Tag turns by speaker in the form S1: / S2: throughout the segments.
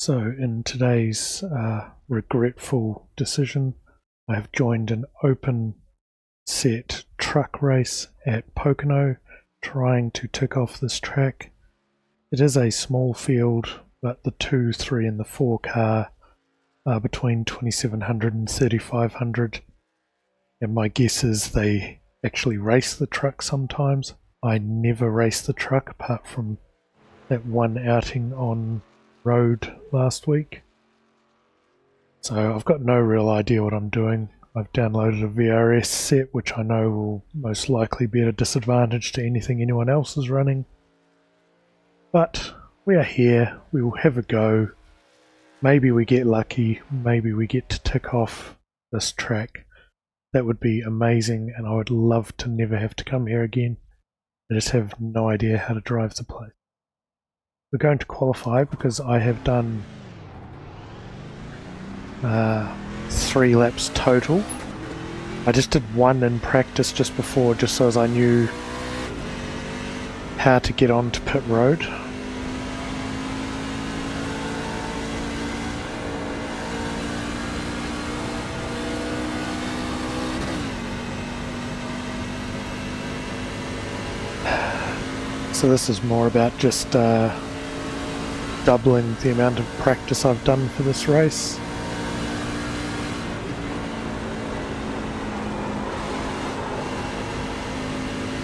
S1: So in today's regretful decision, I have joined an open set truck race at Pocono, trying to tick off this track. It is a small field, but the 2, 3 and the 4 car are between 2700 and 3500, and my guess is they actually race the truck sometimes. I never race the truck apart from that one outing on road last week, so I've got no real idea what I'm doing. I've downloaded a VRS set which I know will most likely be at a disadvantage to anything anyone else is running, but we are here, we will have a go. Maybe we get lucky, maybe we get to tick off this track. That would be amazing, and I would love to never have to come here again. I just have no idea how to drive the place. We're going to qualify because I have done 3 laps total. I just did 1 in practice just before, just so as I knew how to get onto pit road. So this is more about just doubling the amount of practice I've done for this race.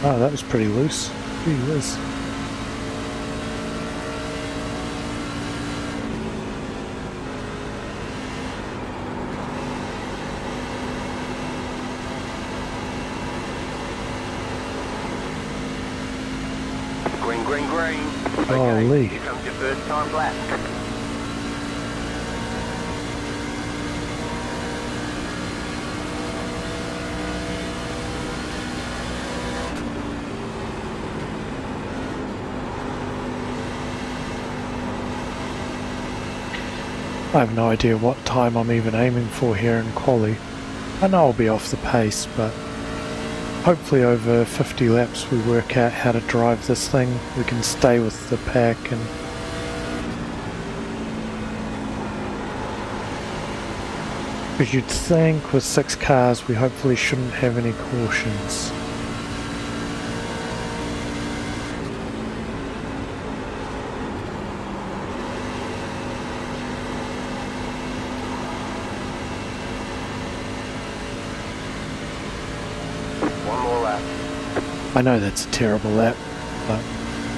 S1: Oh, that was pretty loose. Gee whiz.
S2: Green, green, green.
S1: Holy.
S2: Here comes your first time lap.
S1: I have no idea what time I'm even aiming for here in quali. I know I'll be off the pace, but hopefully over 50 laps we work out how to drive this thing. We can stay with the pack, and because you'd think with 6 cars we hopefully shouldn't have any cautions.
S2: One more lap.
S1: I know that's a terrible lap, but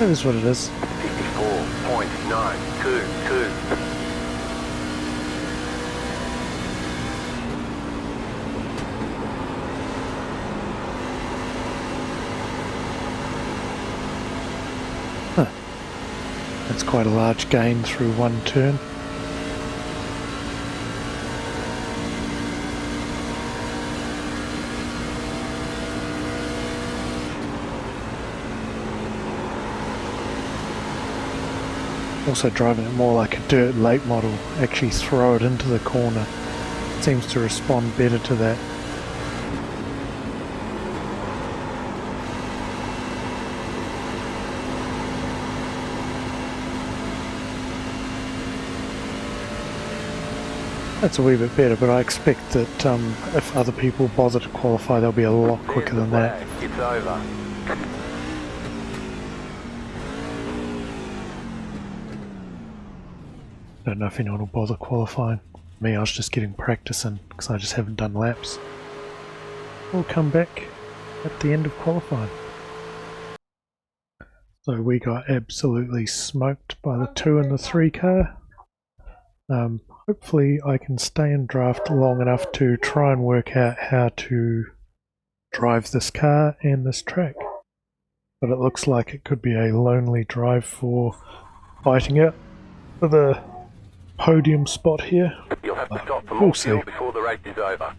S1: it is what it is.
S2: 54.922.
S1: That's quite a large gain through one turn. Also driving it more like a dirt late model, actually throw it into the corner. It seems to respond better to that. That's a wee bit better, but I expect that if other people bother to qualify, they'll be a lot quicker than that.
S2: It's over.
S1: Don't know if anyone will bother qualifying. Me, I was just getting practice in because I just haven't done laps. We'll come back at the end of qualifying. So we got absolutely smoked by the 2 and the 3 car. Hopefully I can stay in draft long enough to try and work out how to drive this car and this track. But it looks like it could be a lonely drive for fighting it for the podium spot here.
S2: You'll have to stop for
S1: We'll
S2: more
S1: see.
S2: fuel before the race is over.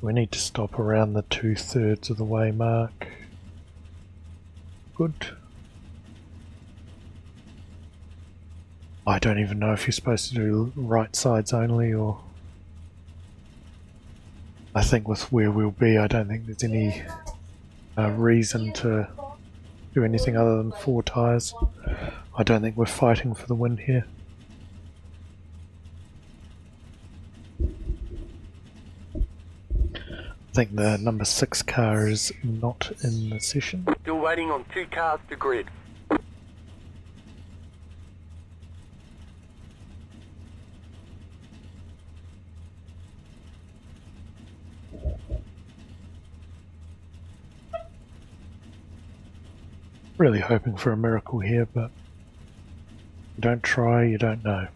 S1: We need to stop around the 2/3 of the way mark. Good. I don't even know if you're supposed to do right sides only or... I think with where we'll be, I don't think there's any reason to do anything other than 4 tyres. I don't think we're fighting for the win here. I think the number 6 car is not in the session.
S2: Still waiting on 2 cars to grid.
S1: Really hoping for a miracle here, but you don't try, you don't know.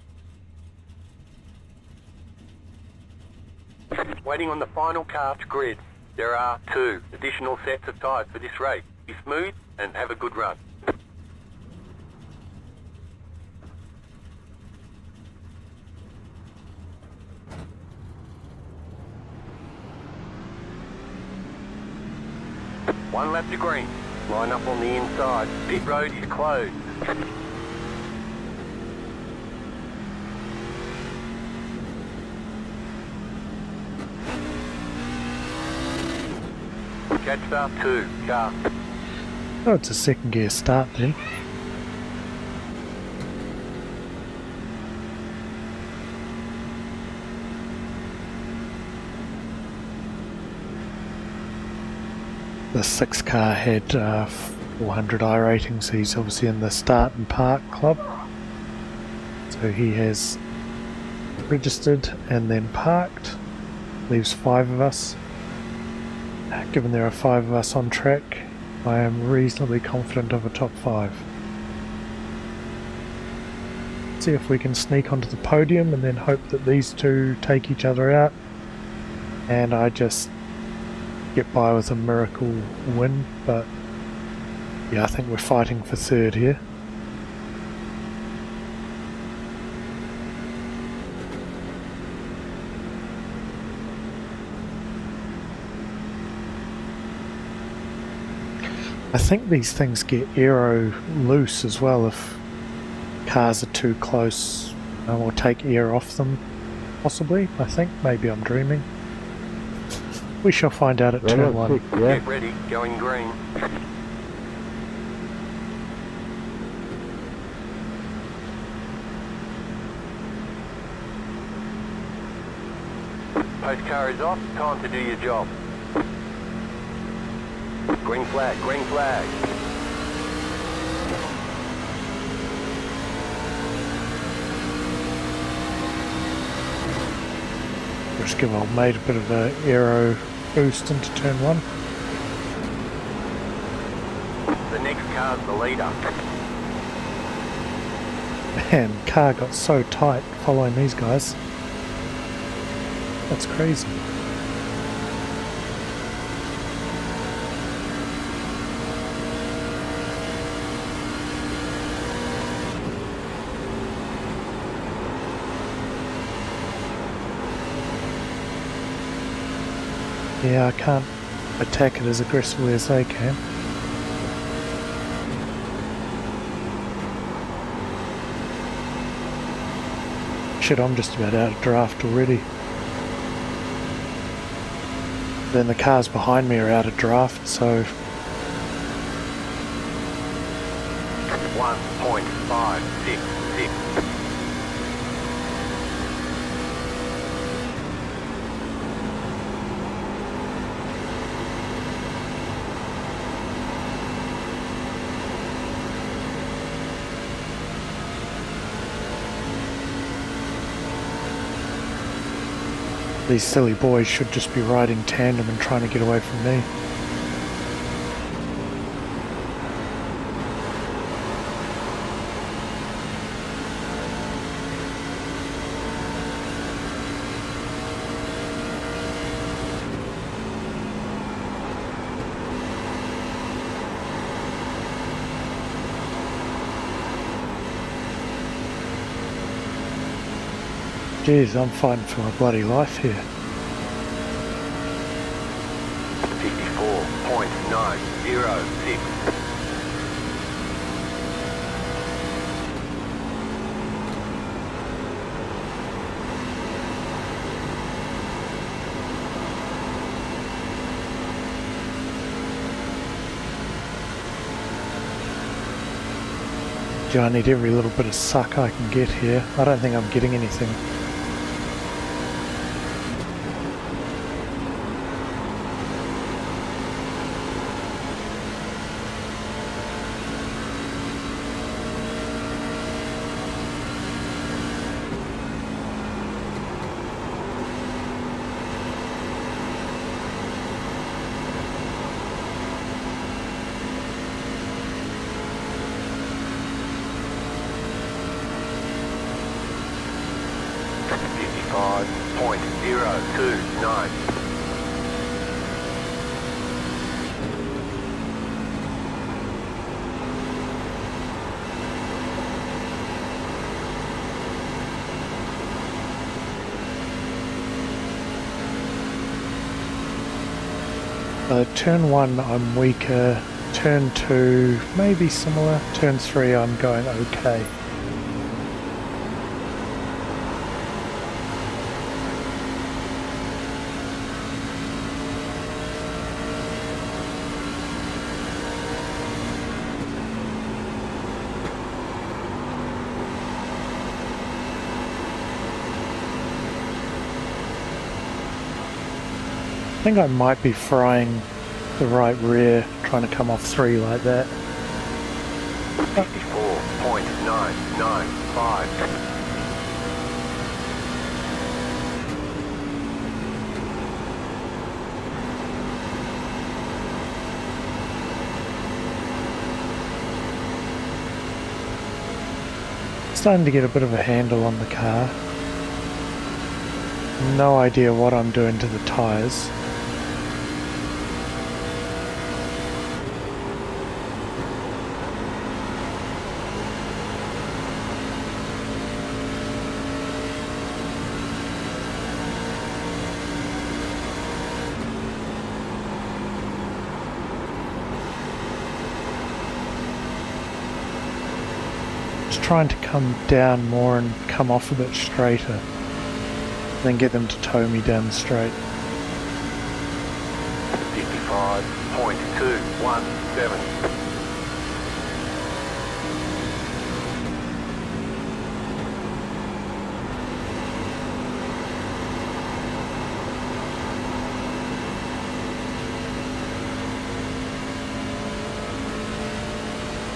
S2: Waiting on the final car to grid. There are 2 additional sets of tyres for this race. Be smooth and have a good run. One lap to green. Line up on the inside. Pit road is closed. Catch start 2, car.
S1: Oh, it's a second gear start then. The 6 car had 400 I rating, so he's obviously in the start and park club. So he has registered and then parked. Leaves 5 of us. Given there are 5 of us on track, I am reasonably confident of a top 5. See if we can sneak onto the podium and then hope that these 2 take each other out. And I just get by with a miracle win, but yeah, I think we're fighting for 3rd here. I think these things get aero loose as well if cars are too close, or take air off them, possibly. I think, maybe I'm dreaming. We shall find out at turn 1.
S3: Yeah.
S2: Get ready, going green. Post car is off, time to do your job. Green flag, green flag.
S1: Just give old mate a bit of an aero boost into turn 1.
S2: The next car's the leader.
S1: Man, car got so tight following these guys. That's crazy. Yeah, I can't attack it as aggressively as they can. Shit, I'm just about out of draft already. Then the cars behind me are out of draft, so
S2: 1.566.
S1: these silly boys should just be riding tandem and trying to get away from me. Jeez, I'm fighting for my bloody life here.
S2: 54.906.
S1: Basically, I need every little bit of suck I can get here. I don't think I'm getting anything.
S2: .029.
S1: Turn 1 I'm weaker, turn 2 maybe similar, turn 3 I'm going okay. I think I might be frying the right rear, trying to come off 3 like that.
S2: 54.995.
S1: Starting to get a bit of a handle on the car. No idea what I'm doing to the tyres. Trying to come down more and come off a bit straighter, then get them to tow me down straight.
S2: 55.217.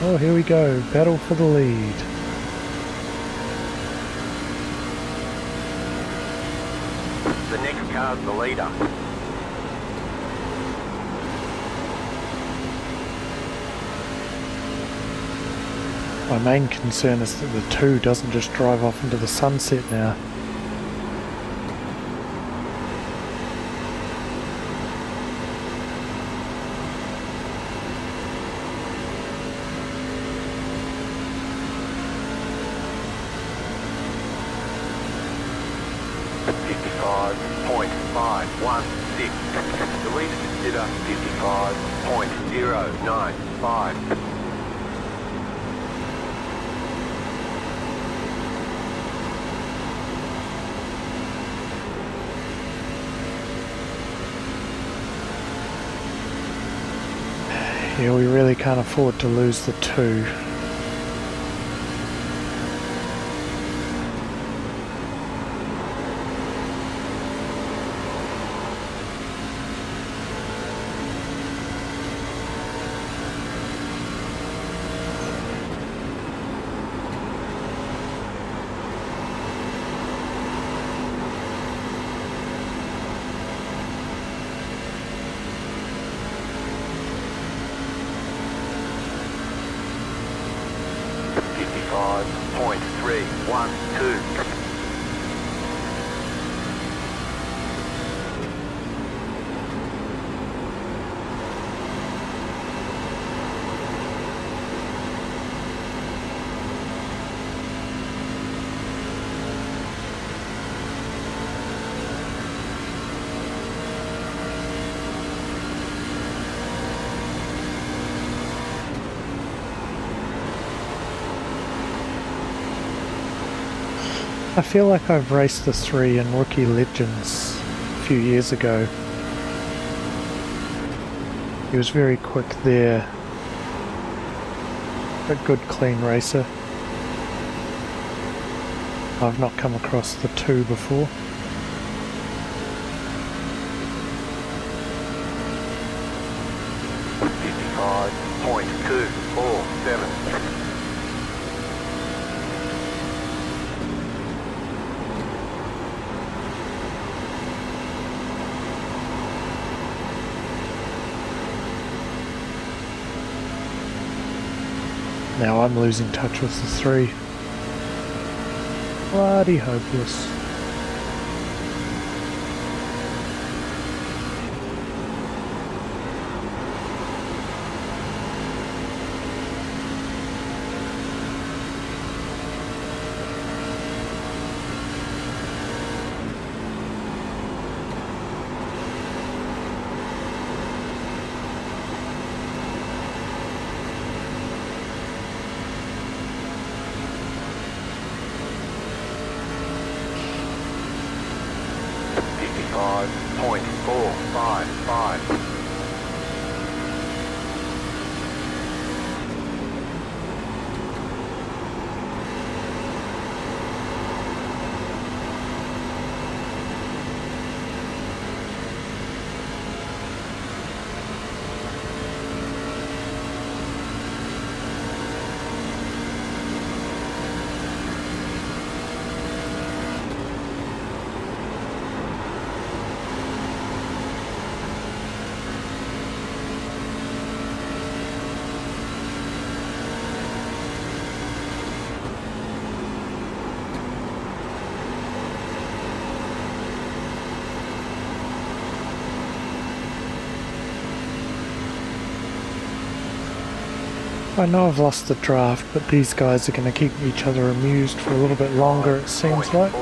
S1: Oh, here we go, battle for the lead.
S2: The next car's the leader.
S1: My main concern is that the 2 doesn't just drive off into the sunset now.
S2: The leader consider 55.095.
S1: Yeah, we really can't afford to lose the 2.
S2: .312.
S1: I feel like I've raced the 3 in Rookie Legends a few years ago. He was very quick there. A good clean racer. I've not come across the 2 before. Now I'm losing touch with the 3. Bloody hopeless. I know I've lost the draft, but these guys are going to keep each other amused for a little bit longer, it seems like.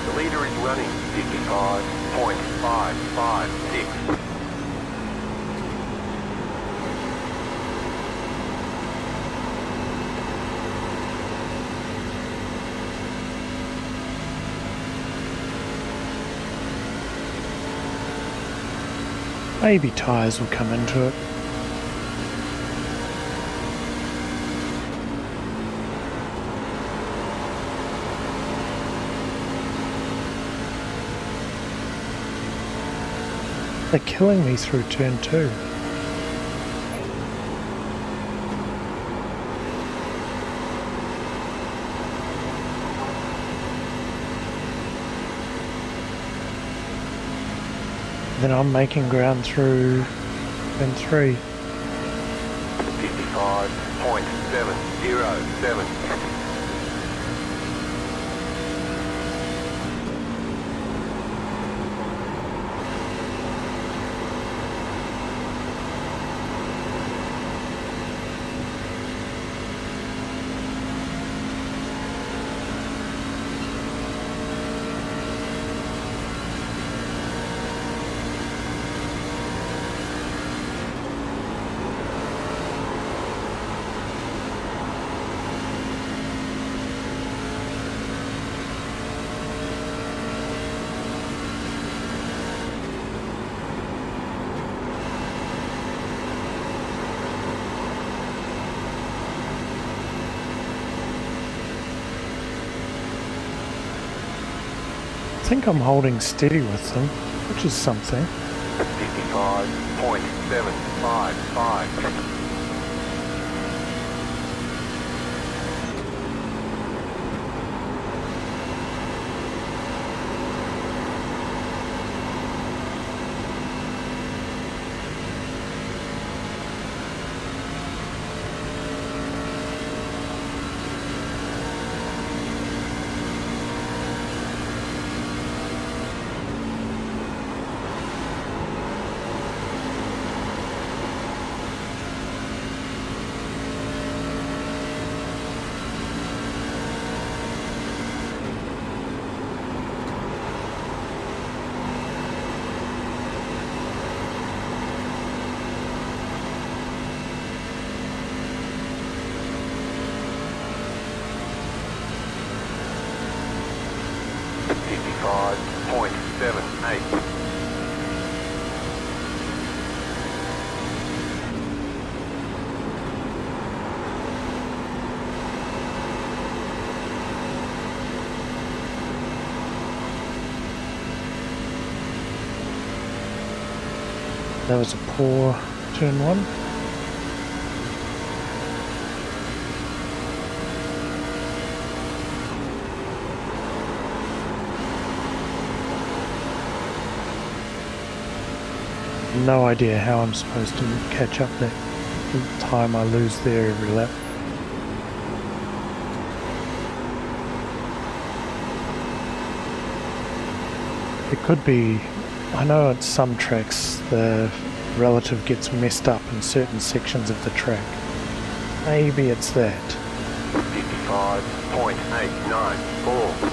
S2: The leader is running 55.556.
S1: Maybe tyres will come into it. They're killing me through turn 2. Then I'm making ground through turn 3.
S2: 55.707.
S1: think I'm holding steady with them, which is something.
S2: 55.755.
S1: That was a poor turn one. No idea how I'm supposed to catch up that time I lose there every lap. It could be, I know at some tracks the relative gets messed up in certain sections of the track. Maybe it's that.
S2: 55.894.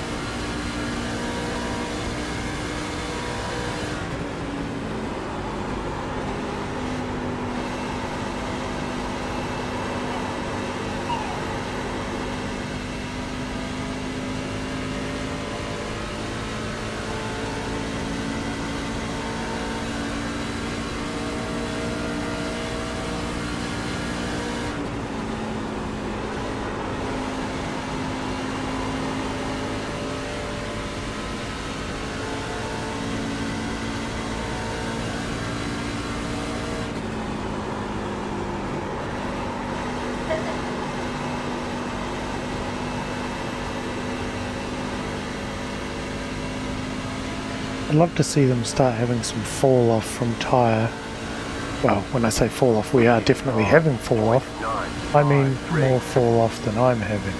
S1: I'd love to see them start having some fall off from tyre. Well, when I say fall off, we are definitely having fall off. I mean more fall off than I'm having.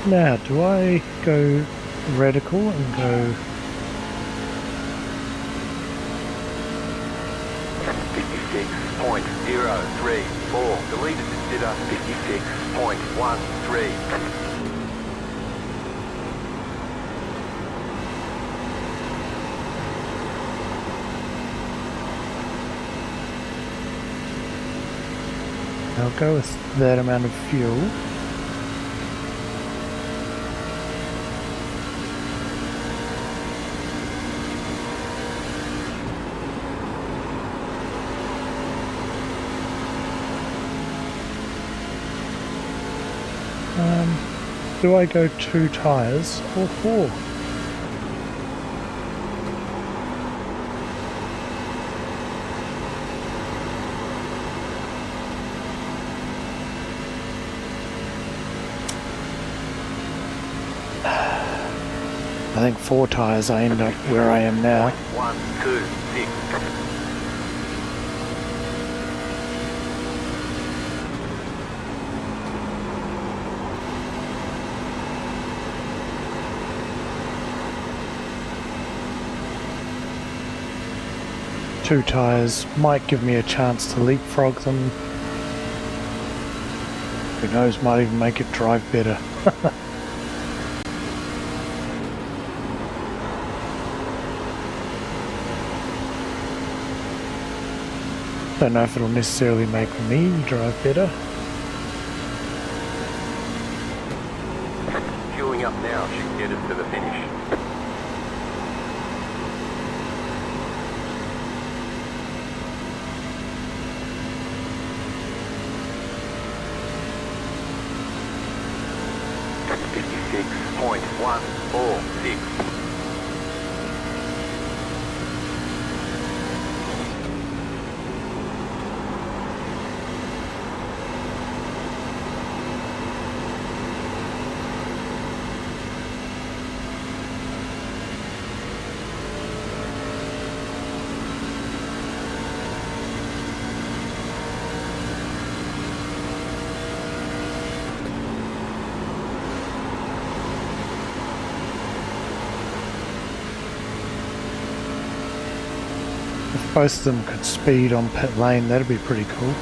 S1: Now, do I go radical and go...
S2: 56.034. Deleted consider 56.13.
S1: I'll go with that amount of fuel. Do I go 2 tyres or 4? I think 4 tyres I end up where I am now.
S2: 126.
S1: 2 tyres might give me a chance to leapfrog them. Who knows, might even make it drive better. Don't know if it'll necessarily make me drive better.
S2: Fueling up now should get us to the finish. .146.
S1: If both of them could speed on pit lane, that'd be pretty cool.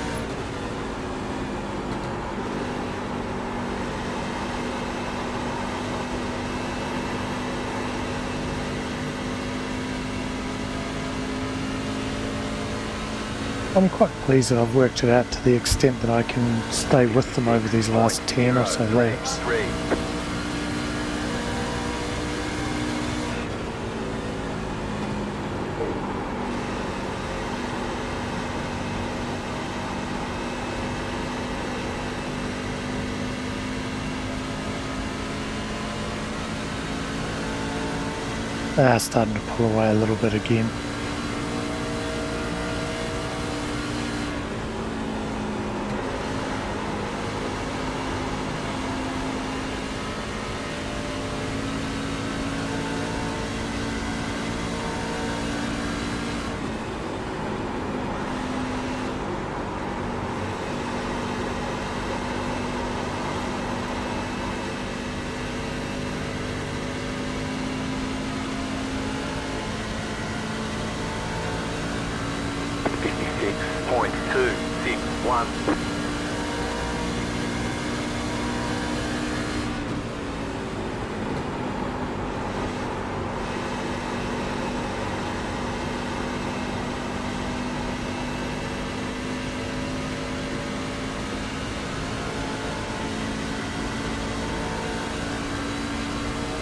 S1: I'm quite pleased that I've worked it out to the extent that I can stay with them over these last 10 or so laps. Starting to pull away a little bit again.
S2: .261.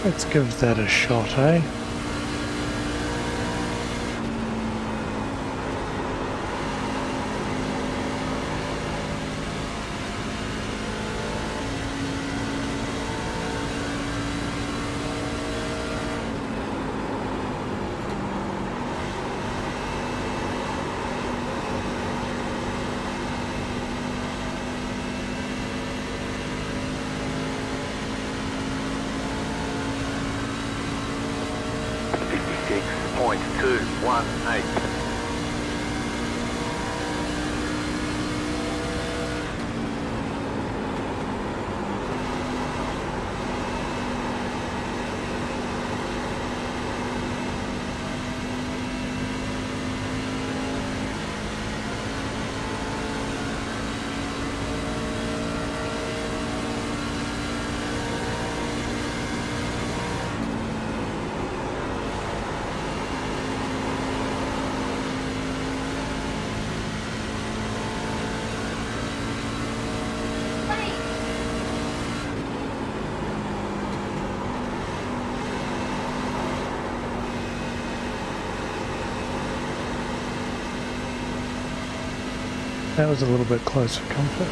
S1: Let's give that a shot, eh?
S2: .218.
S1: That was a little bit close for comfort.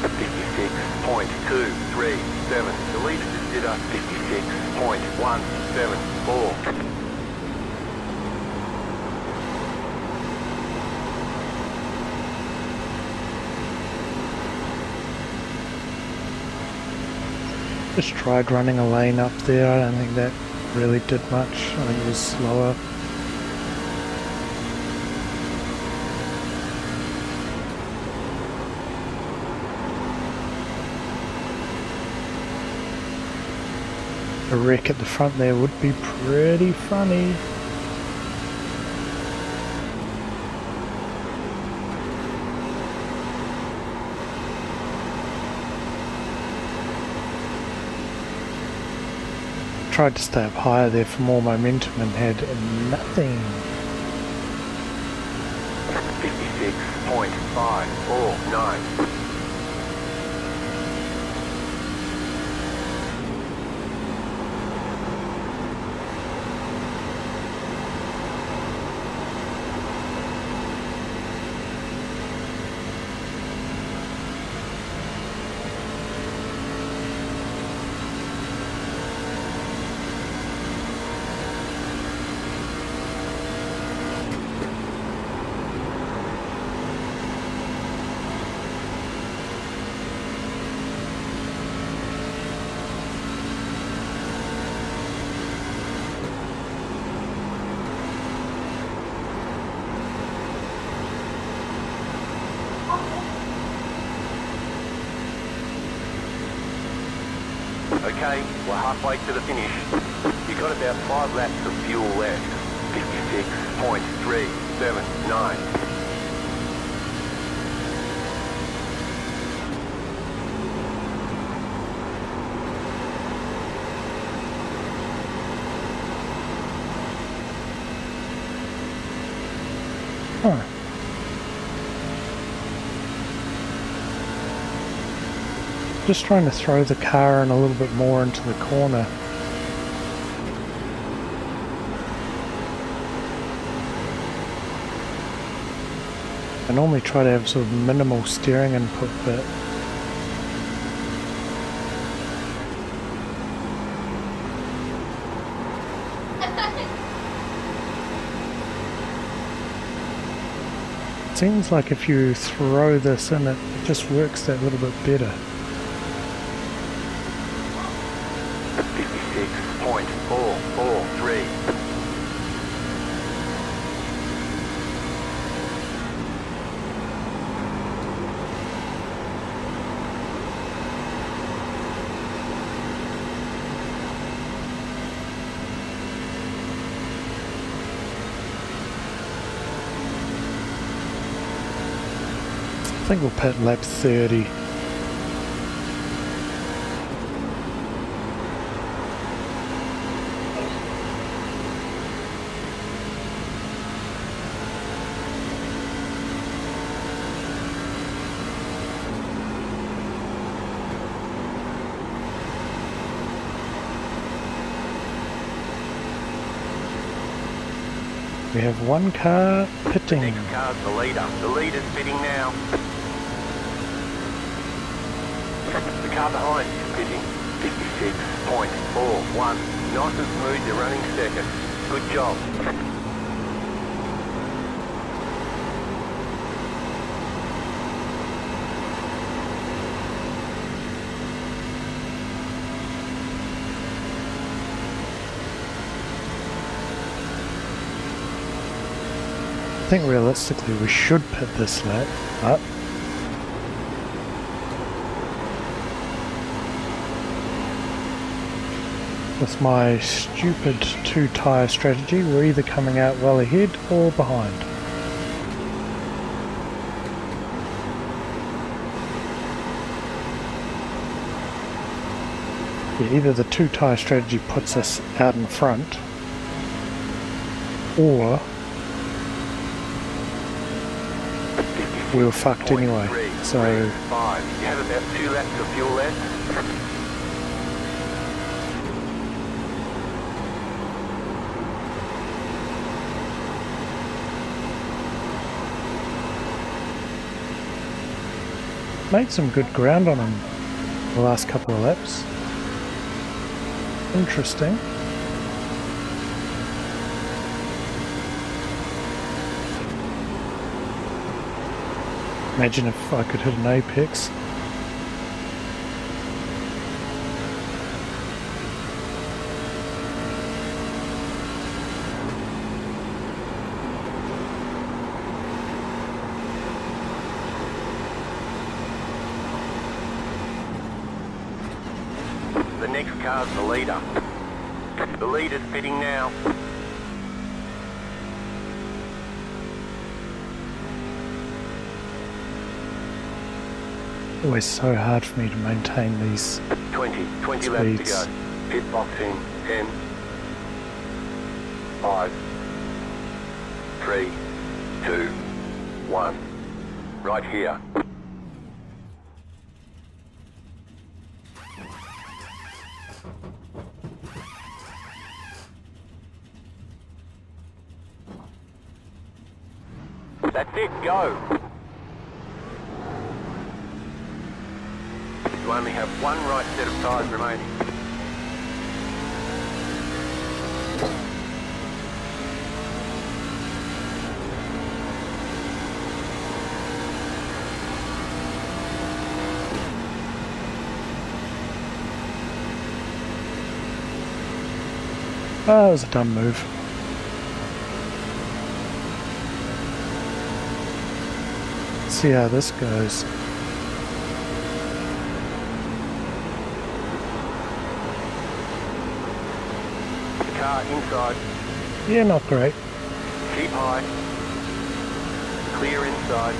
S2: 56.237. The leader just did a 56.174.
S1: Just tried running a lane up there. I don't think that really did much. I think it was slower. A wreck at the front there would be pretty funny. Tried to stay up higher there for more momentum and had nothing.
S2: 56.549. Okay, we're halfway to the finish. You've got about 5 laps of fuel left. 56.379.
S1: Huh. Just trying to throw the car in a little bit more into the corner. I normally try to have sort of minimal steering input, but it seems like if you throw this in, it just works that little bit better.
S2: 56.443.
S1: I think we'll pit lap 30. We have one car pitting.
S2: Next car's the leader. The leader's pitting now. The car behind is pitting. 56.41. Nice and smooth, you're running second. Good job.
S1: I think realistically we should pit this lap, but with my stupid 2-tyre strategy, we're either coming out well ahead or behind. Yeah, either the 2-tyre strategy puts us out in front, or we were fucked anyway. So
S2: you have about 2 laps of fuel left.
S1: made some good ground on him the last couple of laps. Interesting. Imagine if I could hit an apex.
S2: The next car's the leader. The leader's pitting now.
S1: Always so hard for me to maintain these
S2: 20 laps to
S1: speeds.
S2: go. Pit box in 10, 5, 3, 2, 1. Right here. That's it, go! You only have one right set of tyres remaining.
S1: Oh, that was a dumb move. Let's see how this goes.
S2: Car inside.
S1: Yeah, not great.
S2: Keep high. Clear inside.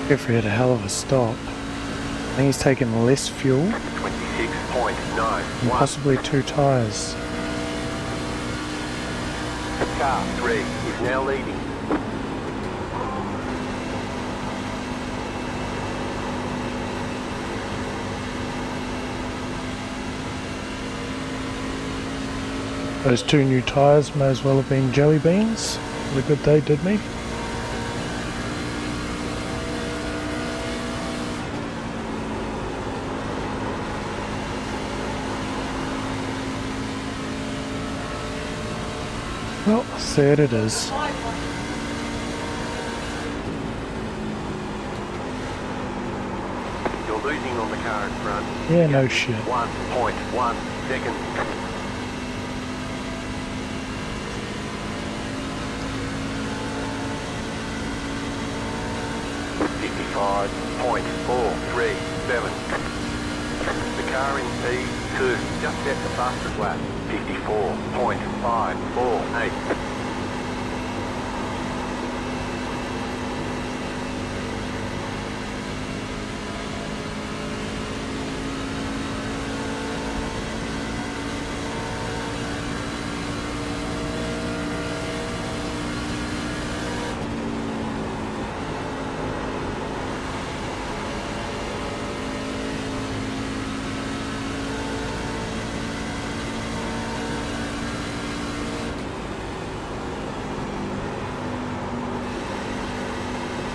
S1: Jeffrey had a hell of a stop. I think he's taken less fuel
S2: 26.9.
S1: and possibly 2 tyres.
S2: Car 3 is now leading.
S1: Those 2 new tyres may as well have been jelly beans. What a good they did me. Well, third it is.
S2: You're losing on the car in front.
S1: Yeah, no shit.
S2: 1.1 seconds. .437. The car in P2 just set the fastest lap. 54.548.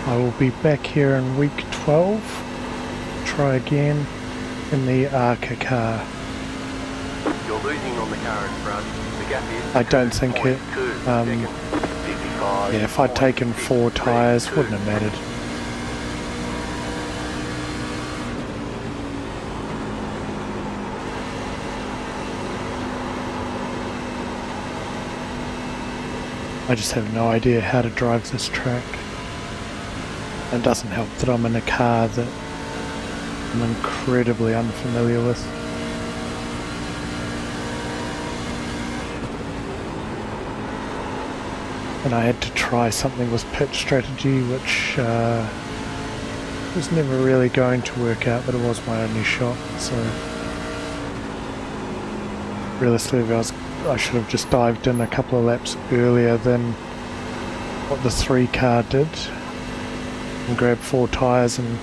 S1: I will be back here in week 12. Try again in the ARCA car.
S2: You're losing on the car in front. The gap is
S1: I don't think it.
S2: 2.2 seconds. 55.
S1: Yeah, if I'd taken 4 tyres, wouldn't have mattered. I just have no idea how to drive this track. It doesn't help that I'm in a car that I'm incredibly unfamiliar with. And I had to try something with pit strategy, which was never really going to work out, but it was my only shot, so realistically I should have just dived in a couple of laps earlier than what the 3 car did and grabbed 4 tyres and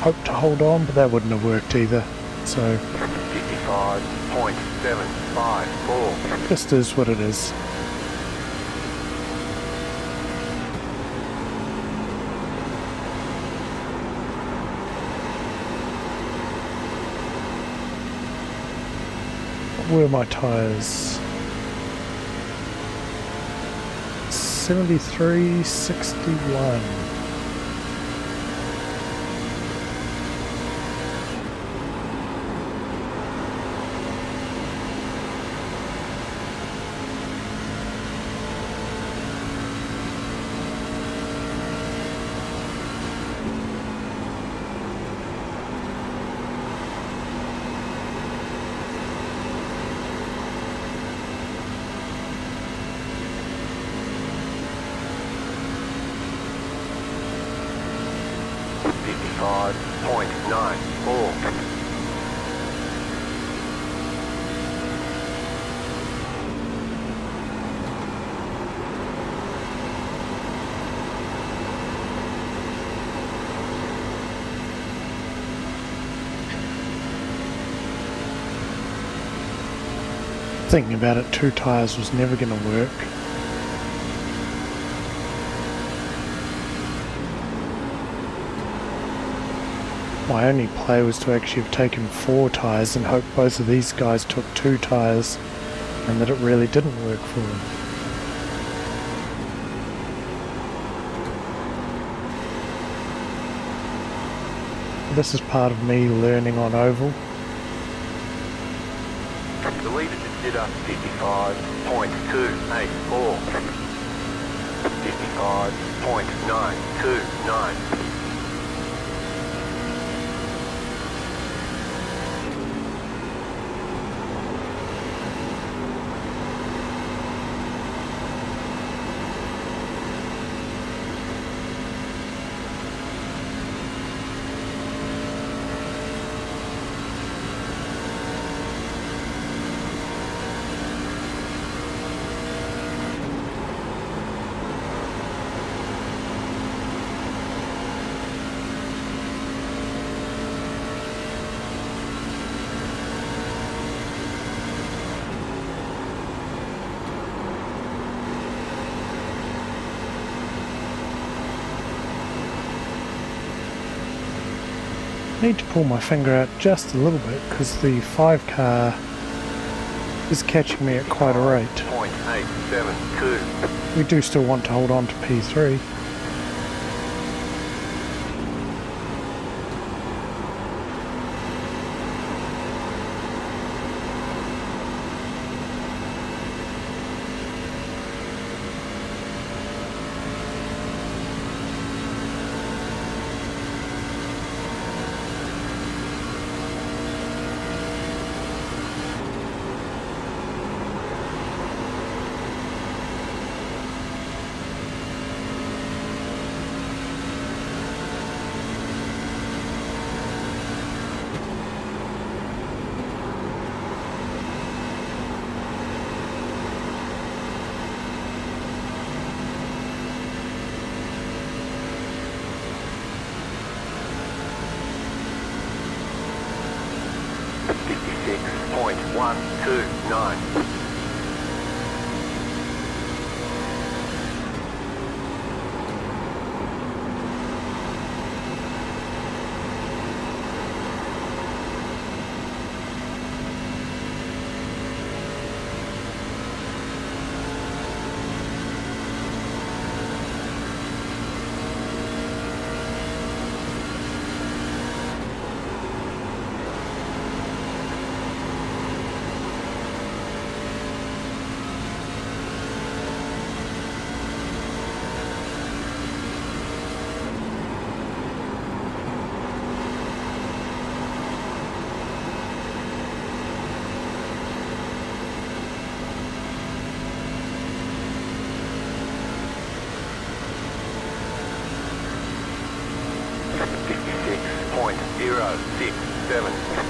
S1: hoped to hold on, but that wouldn't have worked either, so
S2: 55.754.
S1: just is what it is. Where are my tyres? 73.61.
S2: 55.94.
S1: Thinking about it, 2 tyres was never going to work. My only play was to actually have taken 4 tyres and hope both of these guys took 2 tyres and that it really didn't work for them. This is part of me learning on oval.
S2: The leader consider 55.284. 55.929.
S1: Need to pull my finger out just a little bit because the 5 car is catching me at quite a rate.
S2: 0.872.
S1: We do still want to hold on to P3.
S2: .129. .067.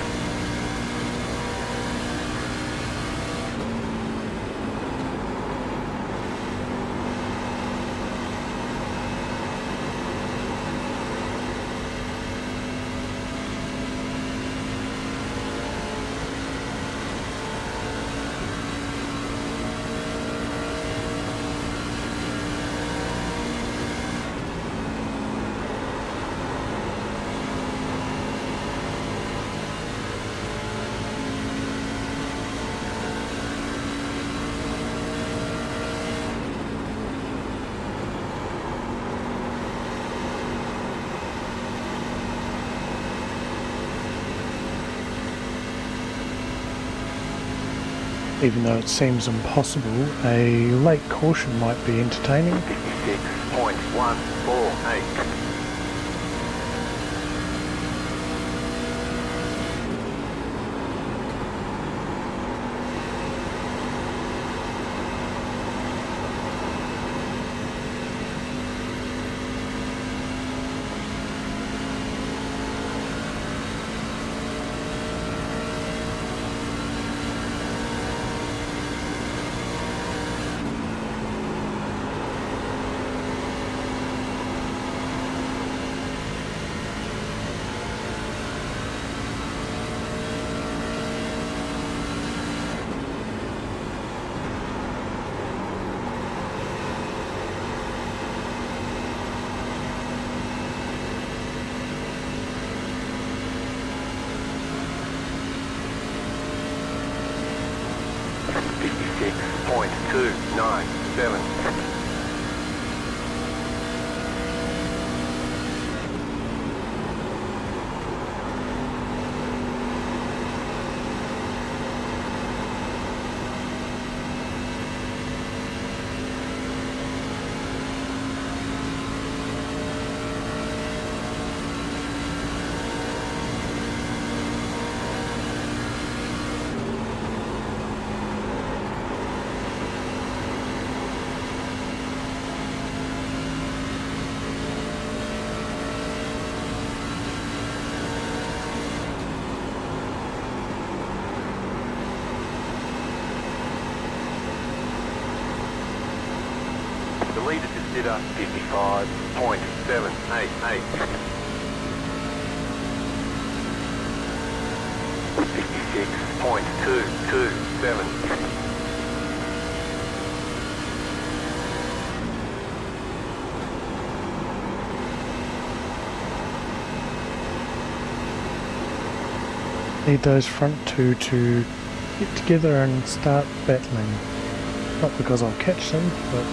S1: Even though it seems impossible, a late caution might be entertaining.
S2: 56.148. The leader just did a 55.788. 56.227.
S1: Need those front two to get together and start battling. Not because I'll catch them, but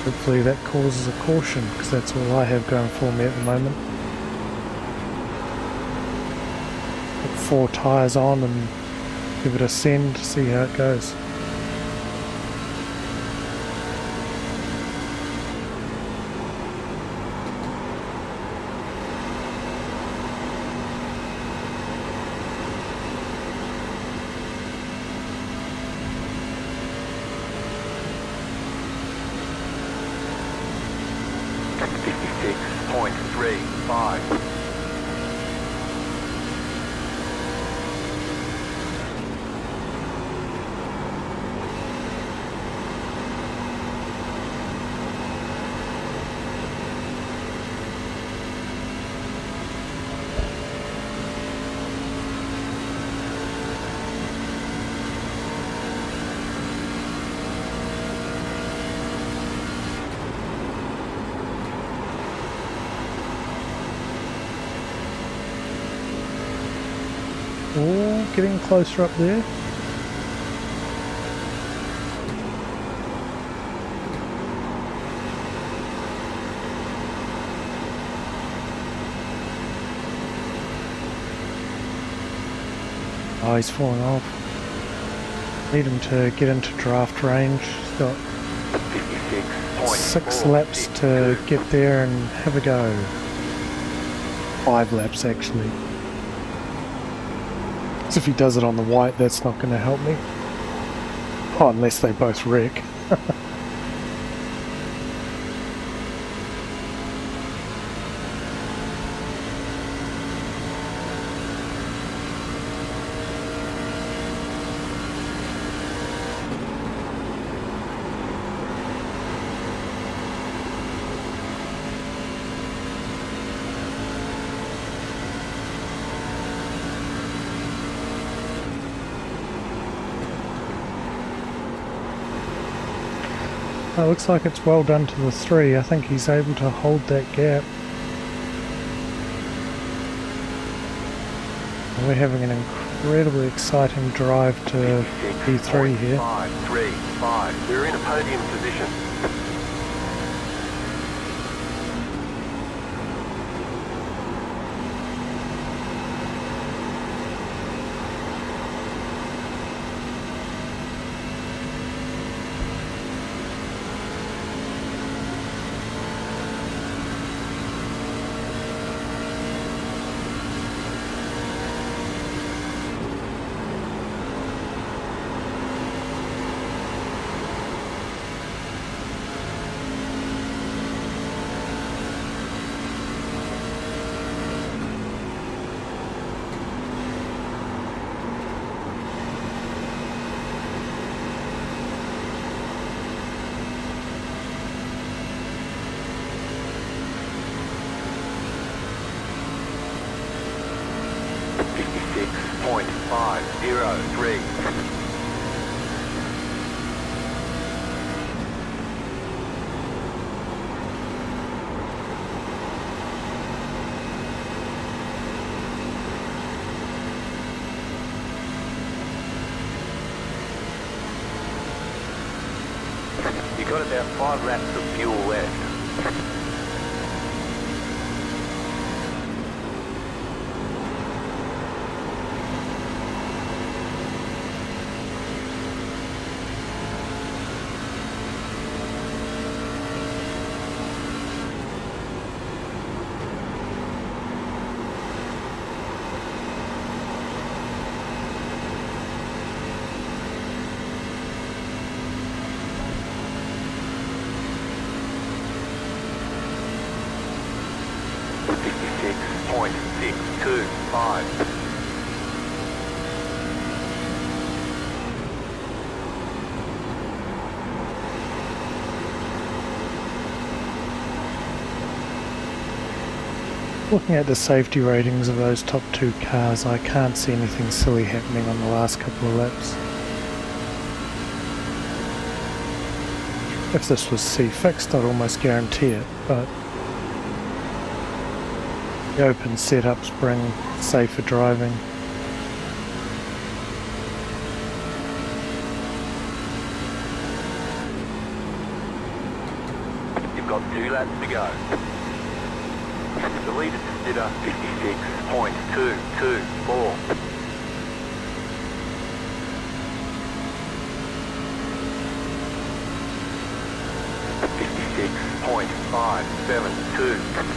S1: hopefully that causes a caution, because that's all I have going for me at the moment. Put 4 tyres on and give it a send, see how it goes. Oh, getting closer up there. Oh, he's falling off. Need him to get into draft range. He's got 6 laps to get there and have a go. 5 laps actually. So if he does it on the white, that's not going to help me. Oh, unless they both wreck. It looks like it's well done to the 3. I think he's able to hold that gap. We're having an incredibly exciting drive to P3 here.
S2: 535. We're in a podium position. .503. You've got about 5 laps of fuel left. Point 625.
S1: Looking at the safety ratings of those top two cars, I can't see anything silly happening on the last couple of laps. If this was C-fixed, I'd almost guarantee it, but the open setups bring safer driving.
S2: You've got 2 laps to go. The leader just did a 56.224. .572.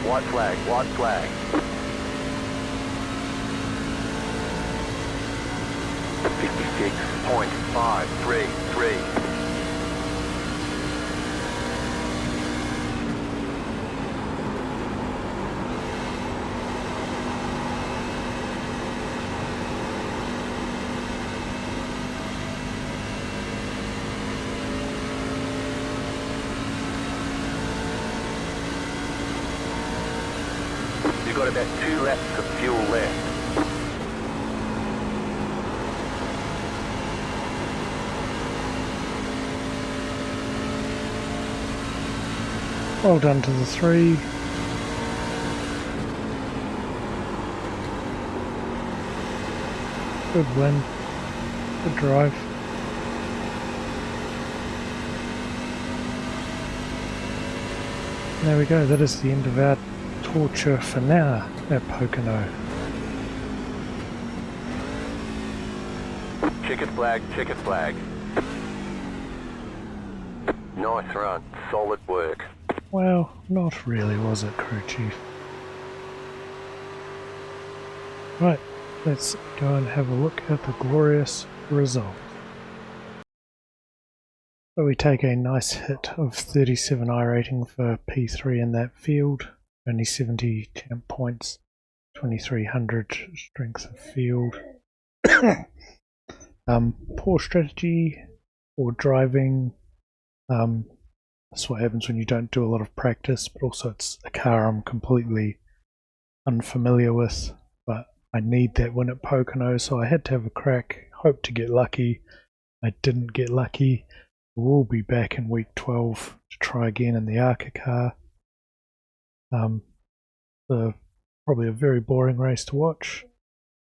S2: White flag, white flag. 56.533. You've got about 2 laps of fuel left.
S1: Well done to the 3. Good win. Good drive. There we go, that is the end of our torture for now at Pocono.
S2: Checkered flag, checkered flag. Nice run, solid work.
S1: Well, not really, was it, crew chief? Right, let's go and have a look at the glorious result. So we take a nice hit of 37 iRating for P3 in that field, only 70 champ points, 2300 strength of field. Poor strategy or driving. That's what happens when you don't do a lot of practice, but also it's a car I'm completely unfamiliar with, but I need that win at Pocono, so I had to have a crack, hope to get lucky. I didn't get lucky. We'll be back in week 12 to try again in the ARCA car. Probably a very boring race to watch.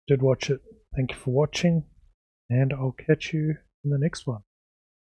S1: Did watch it. Thank you for watching, and I'll catch you in the next one.